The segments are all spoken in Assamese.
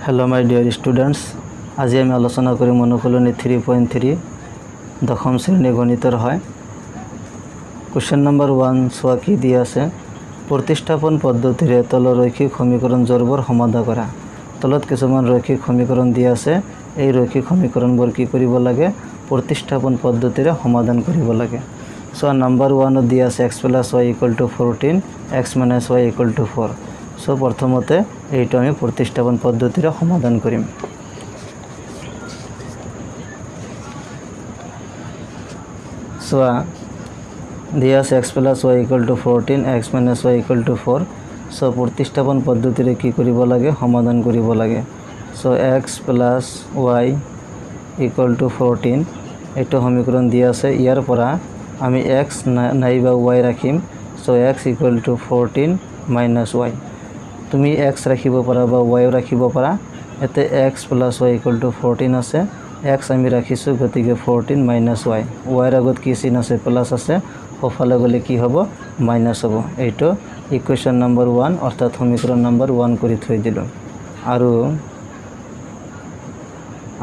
हेलो माय डियर स्टूडेंट्स आज आमी आलोचना करिम अनुकूलनी 3.3 दशम श्रेणी गणितर है क्वेश्चन नम्बर 1 सोआ कि दिया आछे प्रतिस्थापन पद्धतिरे तल रैखिक समीकरण जरबर समाधान करा तलत किछुमान रैखिक समीकरण दिया आछे এই रैखिक समीकरणবোৰ কি কৰিব লাগে प्रतिस्थापन पद्धतिरे समाधान কৰিব লাগে सो नम्बर 1 दिया आछे x + y = 14 x - y = 4 सो प्रथमते এইটো আমি प्रतिस्थापन पद्धतिरे समाधान करिम सो दिया आछे x + y = 14 x - y = 4 सो प्रतिस्थापन पद्धतिरे কি কৰিব লাগে समाधान কৰিব লাগে सो x + y = 14 এইটো সমীকৰণ দিয়া আছে ইয়াৰ পৰা আমি x নাইবা y ৰাখিম सो x = 14 - y তুমি x ৰাখিব পাৰা বা y ৰাখিব পাৰা এতে x + y = 14 আছে x আমি ৰাখিছো গতিকে 14 - y y ৰ আগত কি চিন আছে প্লাস আছে ওফালে গলে কি হ'ব মাইনাস হ'ব এইটো ইকুৱেশ্যন নম্বৰ 1 অৰ্থাৎ সমীকৰণ নম্বৰ 1 কৰি থৈ দিলো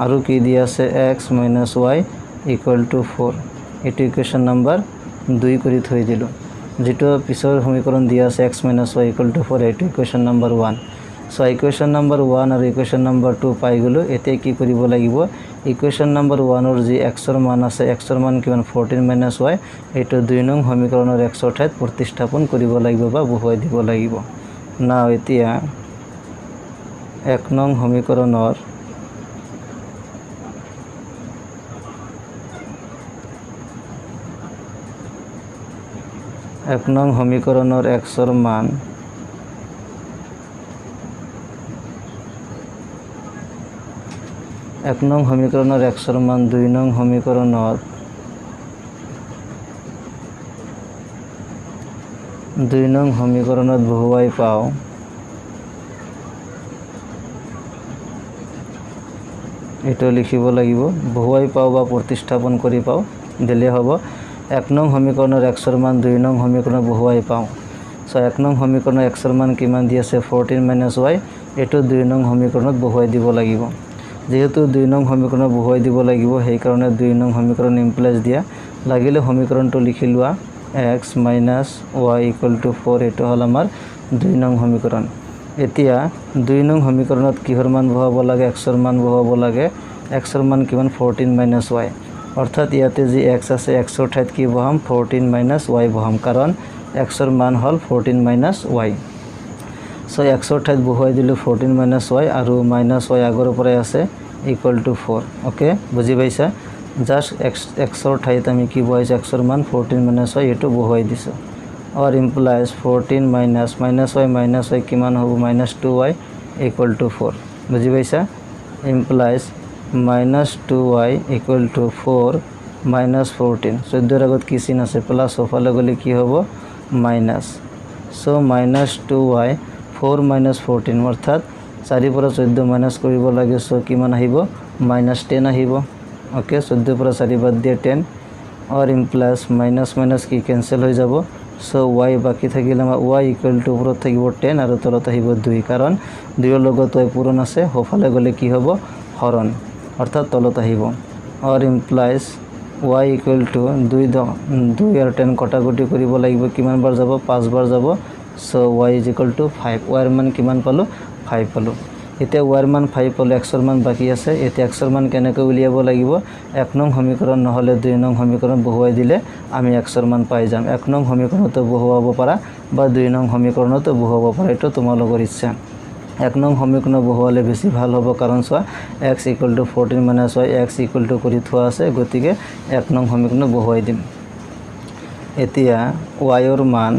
আৰু কি দিয়া আছে x - y = 4 এইটো ইকুৱেশ্যন নম্বৰ 2 কৰি থৈ দিলো যেটো পিছৰ সমীকৰণ দিয়া আছে x - y = 4 এইটো equation number 1 so equation number 1 আৰু ইকুৱেশ্যন নম্বৰ 2 পাই গলো এতে কি কৰিব লাগিব ইকুৱেশ্যন নম্বৰ 1 ৰ যি x ৰ মান আছে x ৰ মান কিমান 14 - y এইটো 2 নং সমীকৰণৰ x ৰ ঠাইত প্ৰতিস্থাপন কৰিব লাগিব বা বহুৱাই দিব লাগিব না এতিয়া 1 নং সমীকৰণৰ एक नং समीकरणर x ৰ मान एक नং समीकरणर x ৰ मान 2 নং সमीकरणত 2 নং সमीकरणত বহুৱাই পাও এটো লিখিব লাগিব বহুৱাই পাও বা প্ৰতিস্থাপন কৰি পাও দিলে হ'ব 1 নং সমীকৰণৰ x ৰ মান 2 নং সমীকৰণ বহুৱাই পাও সো 1 নং সমীকৰণৰ x ৰ মান কিমান দি আছে 14 - y এটো 2 নং সমীকৰণত বহুৱাই দিব লাগিব যেহেতু 2 নং সমীকৰণত বহুৱাই দিব লাগিব সেই কাৰণে 2 নং সমীকৰণ ইমপ্লাইজ দিয়া লাগিলে সমীকৰণটো লিখি লোৱা x - y = 4 এটো হল আমাৰ 2 নং সমীকৰণ এতিয়া 2 নং সমীকৰণত কিহৰ মান বহুৱাব লাগে x ৰ মান বহুৱাব লাগে x ৰ মান কিমান 14 - y অৰ্থাৎ ইয়াতে যে x আছে x ৰ ঠাইত কি বহাম 14 - y বহাম কাৰণ x ৰ মান হল 14 - y সো x ৰ ঠাইত বহুৱাই দিলো 14 - y আৰু -y আগৰ পৰাই আছে = 4 ওকে বুজি পাইছা জাস্ট x ৰ ঠাইত আমি কি বহাইছো x ৰ মান 14 - y এটো বহুৱাই দিছো और ইমপ্লাইজ 14 - y কিমান হ'ব -2y = 4 বুজি পাইছা ইমপ্লাইজ -2y = 4 - 14 14 আগত কি চিন আছে প্লাস ওফালে গলে কি হ'ব মাইনাস সো -2y 4 - 14 অর্থাৎ 4 পৰা 14 মাইনাস কৰিব লাগে সো কিমান আহিব -10 আহিব ওকে 14 পৰা 4 বাদ দিয়ে 10 और ইমপ্লাস মাইনাস কি ক্যান্সেল হৈ যাব সো y বাকি থাকিলে আমাৰ y = ওপৰত থাকিব 10 আৰু তলত আহিব 2 কাৰণ 2 ৰ লগত y পূৰণ আছে ওফালে গলে কি হ'ব হৰণ অৰ্থাৎ তলত আহিব और ইমপ্লাইজ y = 2 আৰু 10 কটাকটি কৰিব লাগিব কিমান বাৰ যাব 5 বাৰ যাব সো y = 5 y ৰ মান কিমান পালো 5 পালো এতিয়া y ৰ মান 5 পালো x ৰ মান বাকি আছে এতিয়া x ৰ মান কেনেকৈ উলিয়াব লাগিব 1 নং সমীকৰণ নহলে 2 নং সমীকৰণ বহুৱাই দিলে আমি x ৰ মান পাই যাম 1 নং সমীকৰণতো বহুৱাব পাৰা বা 2 নং সমীকৰণতো বহুৱাব পাৰা এটা তোমালোকৰ ইচ্ছা 1 নং সমীকৰণ বহুৱালে বেছি ভাল হ'ব কাৰণ সোৱা x = 14 - y x = কৰি থোৱা আছে গতিকে 1 নং সমীকৰণ বহুৱাই দিম এতিয়া y ৰ মান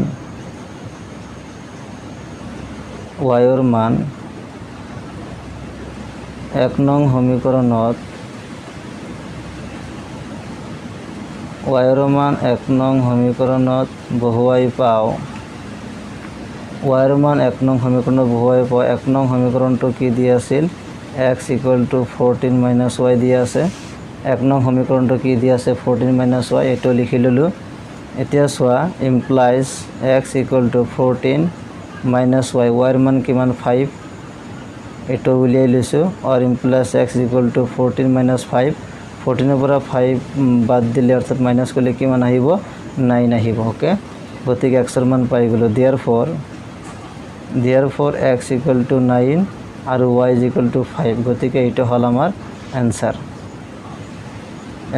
1 নং সমীকৰণত y ৰ মান 1 নং সমীকৰণত বহুৱাই পাও y ৰ মান 1 নং সমীকৰণত বহুৱাই পাও 1 নং সমীকৰণটো কি দিয়া আছিল x = 14 - y দিয়া আছে 1 নং সমীকৰণটো কি দিয়া আছে 14 - y এটো লিখি ললো এতিয়া সোৱা ইমপ্লাইজ x = 14 - y y ৰ মান কিমান 5 এইটো উলিয়াই লৈছোঁ অৰ ইমপ্লাছ এক্স ইকুৱেল টু 14 মাইনাছ 5 14ৰ পৰা 5 বাদ দিলে অৰ্থাৎ মাইনাছ কৰিলে কিমান আহিব 9 আহিব ওকে গতিকে এক্সৰ মান পাই গ'লোঁ therefore x ইকুৱেল টু 9 আৰু y ইজ ইকুৱেল টু 5 গতিকে এইটো হ'ল আমাৰ answer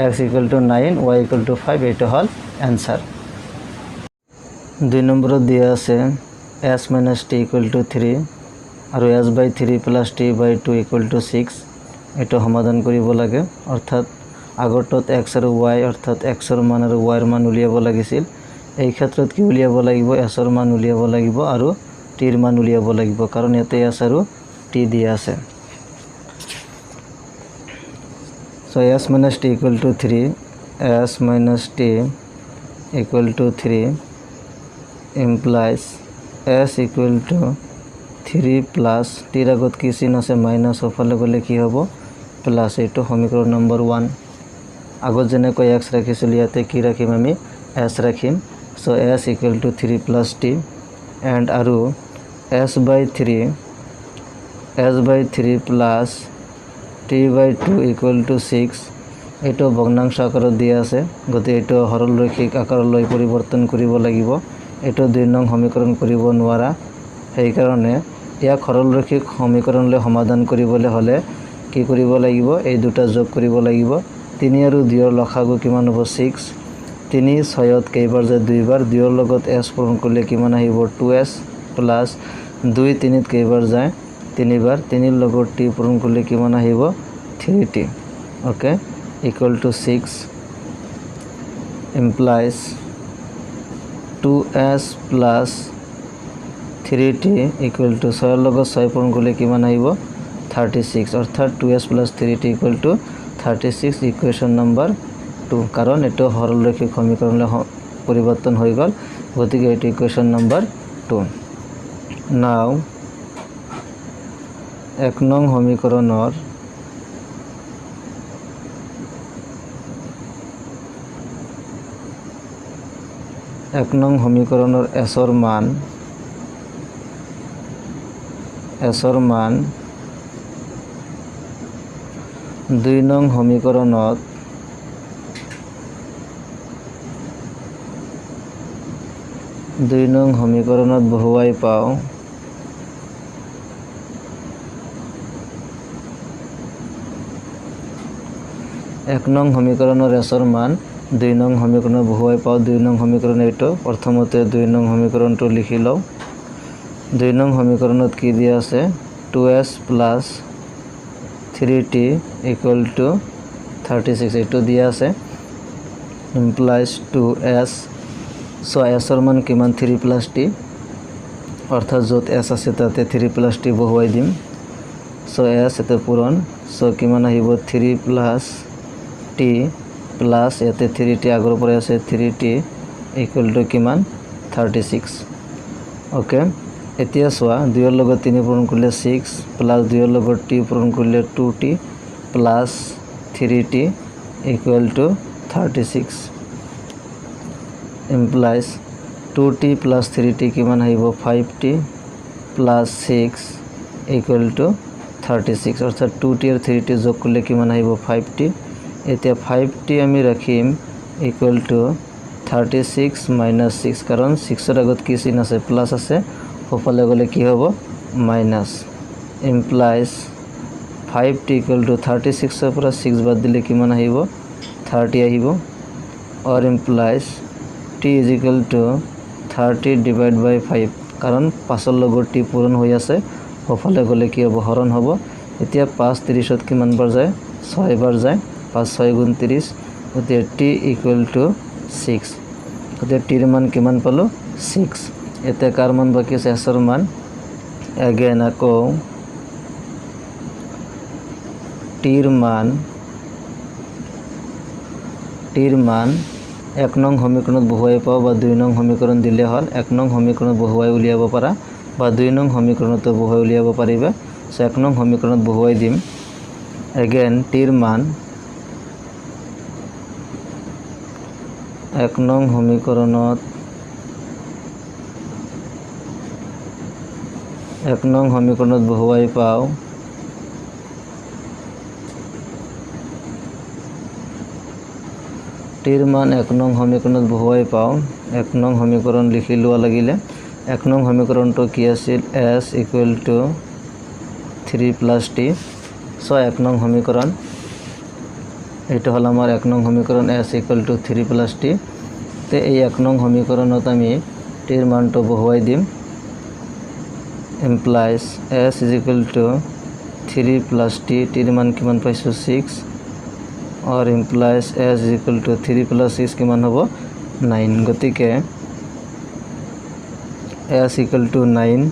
x equal to 9 y equal to 5 এইটো হ'ল এনসাৰ 2 নম্বৰত দিয়া আছে s minus t equal to 3 আৰু s by 3 plus t by 2 equal to 6 এইটো সমাধান কৰিব লাগে অৰ্থাৎ আগৰটোত x আৰু y অৰ্থাৎ x ৰ মান আৰু y ৰ মান উলিয়াব লাগিছিল এই ক্ষেত্ৰত কি উলিয়াব লাগিব s ৰ মান উলিয়াব লাগিব আৰু t ৰ মান উলিয়াব লাগিব কাৰণ ইয়াতে s আৰু t দিয়া আছে so s minus t equal to 3 s minus t equal to 3 implies s equal to 3 plus t ৰ আগত কি চিন আছে মাইনাছ ওফালে গ'লে কি হ'ব প্লাছ এইটো সমীকৰণ নম্বৰ 1 আগত যেনেকৈ x ৰাখিছিল ইয়াতে কি ৰাখিম আমি s ৰাখিম so s equal to 3 plus t and আৰু s by 3 plus t by 2 equal to 6 এইটো ভগ্নাংশ আকাৰত দিয়া আছে গতি এইটো সৰলৰৈখিক আকাৰলৈ পৰিৱৰ্তন কৰিব লাগিব এইটো 2 নং সমীকৰণ কৰিব নোৱাৰা সেই কাৰণে ইয়াক সৰলৰৈখিক সমীকৰণলৈ সমাধান কৰিবলৈ হলে কি কৰিব লাগিব এই দুটা যোগ কৰিব লাগিব 3 আৰু 2 ৰ লসাগু কিমান হ'ব 6 3 6ত কেইবাৰ যায় দুইবাৰ 2 ৰ লগত s পূৰণ কৰিলে কিমান আহিব 2s প্লাস 2 3ত কেইবাৰ যায় তিনিবাৰ 3 ৰ লগত t পূৰণ কৰিলে কিমান আহিব 3t okay equal to 6 implies 2s plus 3t equal to 6 ৰ লগত 6 পূৰণ কৰিলে কিমান আহিব 36 অৰ্থাৎ 2s plus 3t equal to 36 equation number 2 কাৰণ এটো সৰলৰৈখিক সমীকৰণলৈ পৰিৱৰ্তন হৈ গল গতিকে এটো ইকুৱেশ্যন নম্বৰ 2 নাও 1 নং সমীকৰণৰ 1 নং সমীকৰণৰ s ৰ মান 2 নং সমীকৰণত বহুৱাই পাওঁ 1 নং সমীকৰণৰ s ৰ মান 2 নং সমীকৰণত বহুৱাই পাওঁ 2 নং সমীকৰণ এইটো প্ৰথমতে 2 নং সমীকৰণটো লিখি লওঁ 2 নং সমীকৰণত কি দিয়া আছে 2s plus 3t equal to 36 এইটো দিয়া আছে implies 2s so s ৰ মান কিমান 3 plus t অৰ্থাৎ য'ত s আছে তাতে 3 plus t বহুৱাই দিম so s এতে পূৰণ so কিমান আহিব 3 plus t plus ইয়াতে 3t আগৰ পৰা আছে 3t equal to কিমান 36 ওকে এতিয়া সোয়া 2 ৰ লগত 3 পূৰণ কৰিলে 6 প্লাস 2 ৰ লগত t পূৰণ কৰিলে 2t plus 3t equal to 36 implies 2t plus 3t কিমান আহিব 5t plus 6 equal to 36 অৰ্থাৎ 2t আৰু 3t যোগ কৰিলে কিমান আহিব 5t এতিয়া 5t আমি ৰাখিম equal to 36 minus 6 কাৰণ 6 ৰ আগত কি চিন আছে প্লাস আছে ওফালে গলে কি হ'ব minus implies 5t equal to 36 ৰ পৰা 6 বাদ দিলে কিমান আহিব 30 আহিব or implies t is equal to 30 divided by 5 কাৰণ 5 ৰ লগত t পূৰণ হৈ আছে ওফালে গলে কি হ'ব হৰণ হ'ব এতিয়া 5 30ত কিমান বাৰ যায় 6 বাৰ যায় 5 6 গুণ 30 এতিয়া t equal to 6 এতিয়া t ৰ মান কিমান পালো 6 এতিয়া কাৰ মান বাকি আছে s ৰ মান again আকৌ t ৰ মান 1 নং সমীকৰণত বহুৱাই পাও বা 2 নং সমীকৰণ দিলে হল 1 নং সমীকৰণত বহুৱাই উলিয়াব পাৰা বা 2 নং সমীকৰণত বহুৱাই উলিয়াব পাৰিবা সো 1 নং সমীকৰণত বহুৱাই দিম again t ৰ মান 1 নং সমীকৰণত বহুৱাই পাও টিৰ মান 1 নং সমীকৰণত বহুৱাই পাওঁ 1 নং সমীকৰণ লিখি লোৱা লাগিলে 1 নং সমীকৰণটো কি আছিল s equal to 3 plus t so 1 নং সমীকৰণ এইটো হল আমাৰ 1 নং সমীকৰণ s equal to 3 plus t তে এই 1 নং সমীকৰণত আমি টিৰ মানটো বহুৱাই দিম implies s is equal to 3 plus t টিৰ মান কিমান পাইছো 6 or implies s is equal to 3 plus 6 কিমান হ'ব 9 গতিকে s equal to 9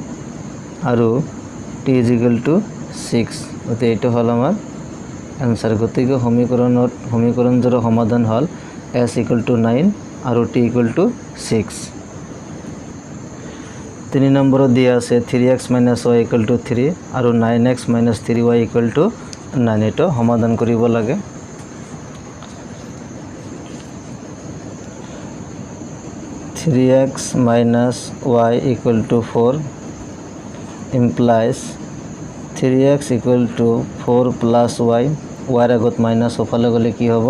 আৰু t is equal to 6 গতিকে এইটো হল আমাৰ आंसर गतिके समीकरणৰ সমাধান হল s equal to 9 আৰু t equal to 6 3 নম্বৰত দিয়া আছে 3x - y equal to 3 আৰু 9x - 3y equal to 9 এটো সমাধান কৰিব লাগে 3x - y equal to 4 implies 3x equal to 4 plus y y আগত মাইনাস ওফালে গলে কি হ'ব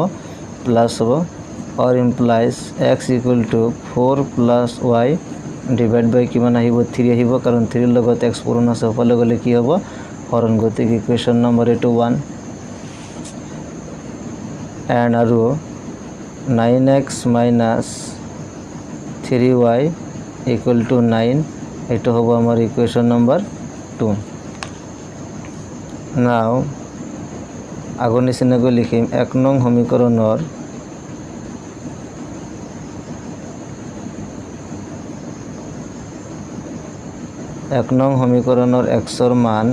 প্লাস হ'ব or implies x equal to 4 plus y divided by কিমান আহিব 3 আহিব কাৰণ 3 ৰ লগত x পূৰণ আছে ওফালে গলে কি হ'ব হৰণ গতিকে ইকুৱেশ্যন নম্বৰ এটো 1 and আৰু 9x - 3y equal to 9 এটো হ'ব আমাৰ ইকুৱেশ্যন নম্বৰ 2 now আগৰ নিচিনাকৈ লিখিম 1 নং সমীকৰণৰ 1 নং সমীকৰণৰ x ৰ মান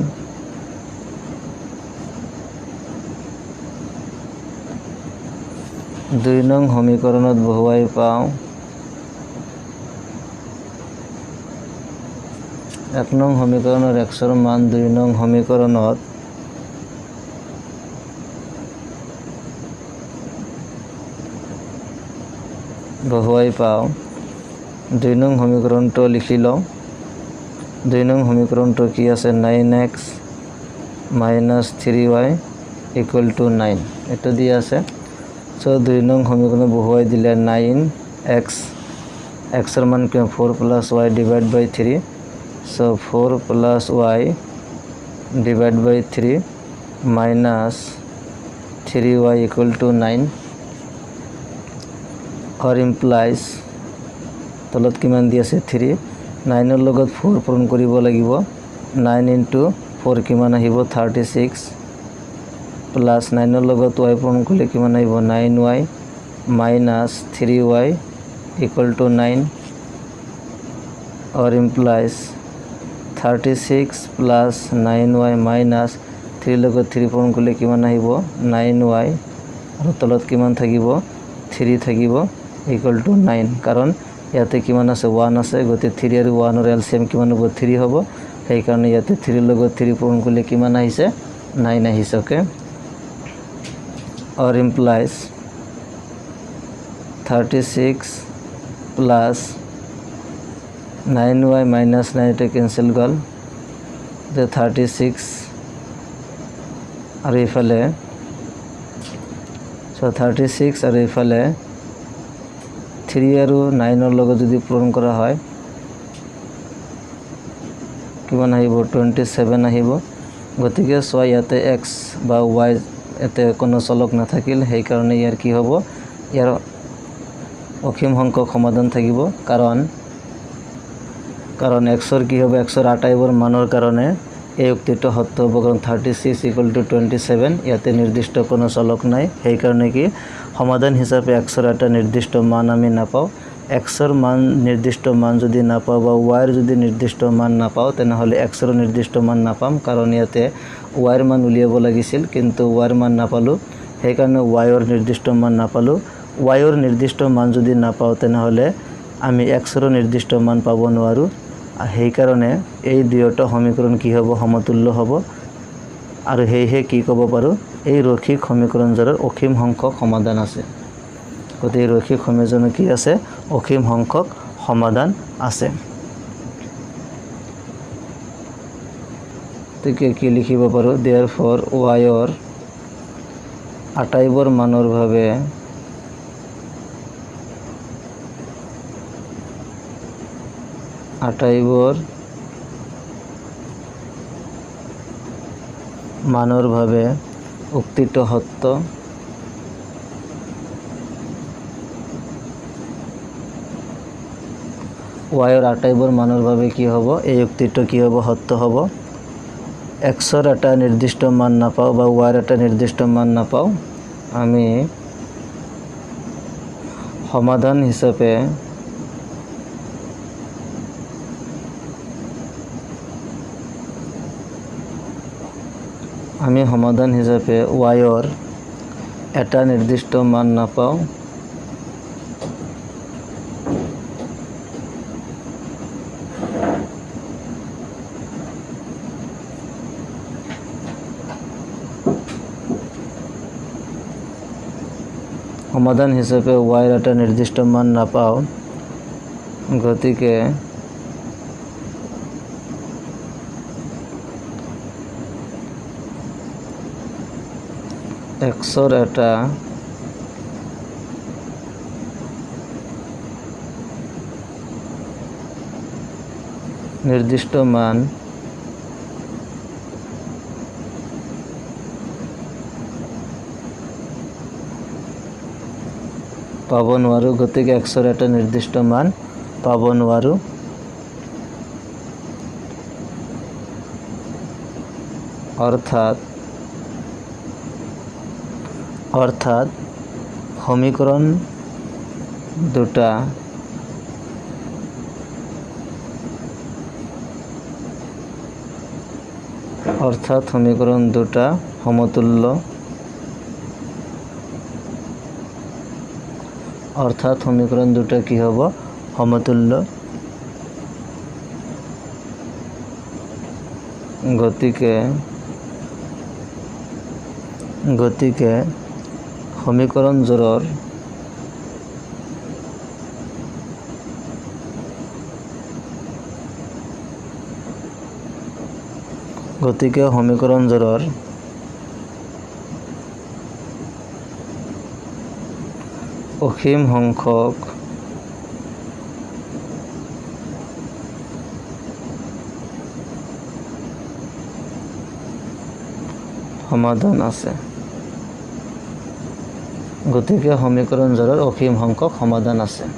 2 নং সমীকৰণত বহুৱাই পাওঁ 1 নং সমীকৰণৰ x ৰ মান 2 নং সমীকৰণত বহুৱাই পাওঁ 2 নং সমীকৰণটো লিখি লওঁ 2 নং সমীকৰণটো কি আছে 9x - 3y equal to 9 এটো দিয়া আছে সো 2 নং সমীকৰণ বহুৱাই দিলে 9x x ৰ মান কি 4 plus y divided by 3 so 4 plus y divided by 3 minus 3y equal to 9 or implies তলত কিমান দি আছে 3 9 ৰ লগত 4 পূৰণ কৰিব লাগিব 9 into 4 কিমান আহিব 36 plus 9 ৰ লগত y পূৰণ কৰিলে কিমান আহিব 9y minus 3y equal to 9 or implies 36 plus 9y minus 3 লগত 3 পূৰণ কৰিলে কিমান আহিব 9y আৰু তলত কিমান থাকিব 3 থাকিব equal to 9 কাৰণ ইয়াতে কিমান আছে 1 আছে গতি 3 আৰু 1 ৰ এলসিএম কিমান হ'ব 3 হ'ব সেই কাৰণে ইয়াতে 3 ৰ লগত 3 পূৰণ কৰিলে কিমান আহিছে 9 আহিছে okay or implies 36 plus 9y minus 9 টো ক্যান্সেল গল যে 36 আৰু ইফালে so 36 আৰু ইফালে 3 আৰু 9 ৰ লগত যদি পূৰণ কৰা হয় কিমান আহিব 27 আহিব গতিকে সো ইয়াতে x বা y এতে কোনো চলক নাথাকিল সেই কাৰণে ইয়াৰ কি হ'ব ইয়াৰ অসীম সংখ্যক সমাধান থাকিব কাৰণ x ৰ কি হ'ব x ৰ আটাইবোৰ মানৰ কাৰণে এই উক্তিটো সত্য হ'ব কাৰণ 36 equal to 27 ইয়াতে নিৰ্দিষ্ট কোনো চলক নাই সেই কাৰণে কি সমাধান হিচাপে x ৰ এটা নিৰ্দিষ্ট মান আমি নাপাও x ৰ মান নিৰ্দিষ্ট মান যদি নাপাও বা y ৰ যদি নিৰ্দিষ্ট মান নাপাও তেনেহলে x ৰ নিৰ্দিষ্ট মান নাপাম কাৰণ ইয়াতে y ৰ মান উলিয়াব লাগিছিল কিন্তু y ৰ মান নাপালো সেই কাৰণে y ৰ নিৰ্দিষ্ট মান নাপালো y ৰ নিৰ্দিষ্ট মান যদি নাপাও তেনেহলে আমি x ৰ নিৰ্দিষ্ট মান পাব নোৱাৰো সেই কাৰণে এই দুয়োটা সমীকৰণ কি হ'ব সমতুল্য হ'ব আৰু হেহে কি ক'ব পাৰো এই ৰৈখিক সমীকৰণজোৰৰ অসীম সংখ্যক সমাধান আছে গতি ৰৈখিক সমীকৰণৰ কি আছে অসীম সংখ্যক সমাধান আছে তিকে কি লিখিব পাৰো therefore y ৰ আটাইবোৰ মানৰ ভাবে আটাইবোৰ মানৰ বাবে উক্তিটো সত্য। ৱাইৰ আটাইবোৰ মানৰ বাবে কি হ'ব? এই উক্তিটো কি হ'ব? সত্য হ'ব। এক্সৰ এটা নিৰ্দিষ্ট মান নাপাওঁ বা ৱাইৰ এটা নিৰ্দিষ্ট মান নাপাওঁ, আমি সমাধান হিচাপে ৱাইৰ এটা নিৰ্দিষ্ট মান নাপাওঁ, গতিকে এক্সৰ এটা নিৰ্দিষ্ট মান পাব নোৱাৰোঁ, গতিকে এক্সৰ এটা নিৰ্দিষ্ট মান পাব নোৱাৰোঁ। অৰ্থাৎ সমীকৰণ দুটা সমতুল্য। সমীকৰণ দুটা কি হ'ব? সমতুল্য। গতিকে সমীকৰণযোৰৰ অসীম সংখ্যক সমাধান আছে। গতিকে সমীকৰণযোৰৰ অসীম সংখ্যক সমাধান আছে।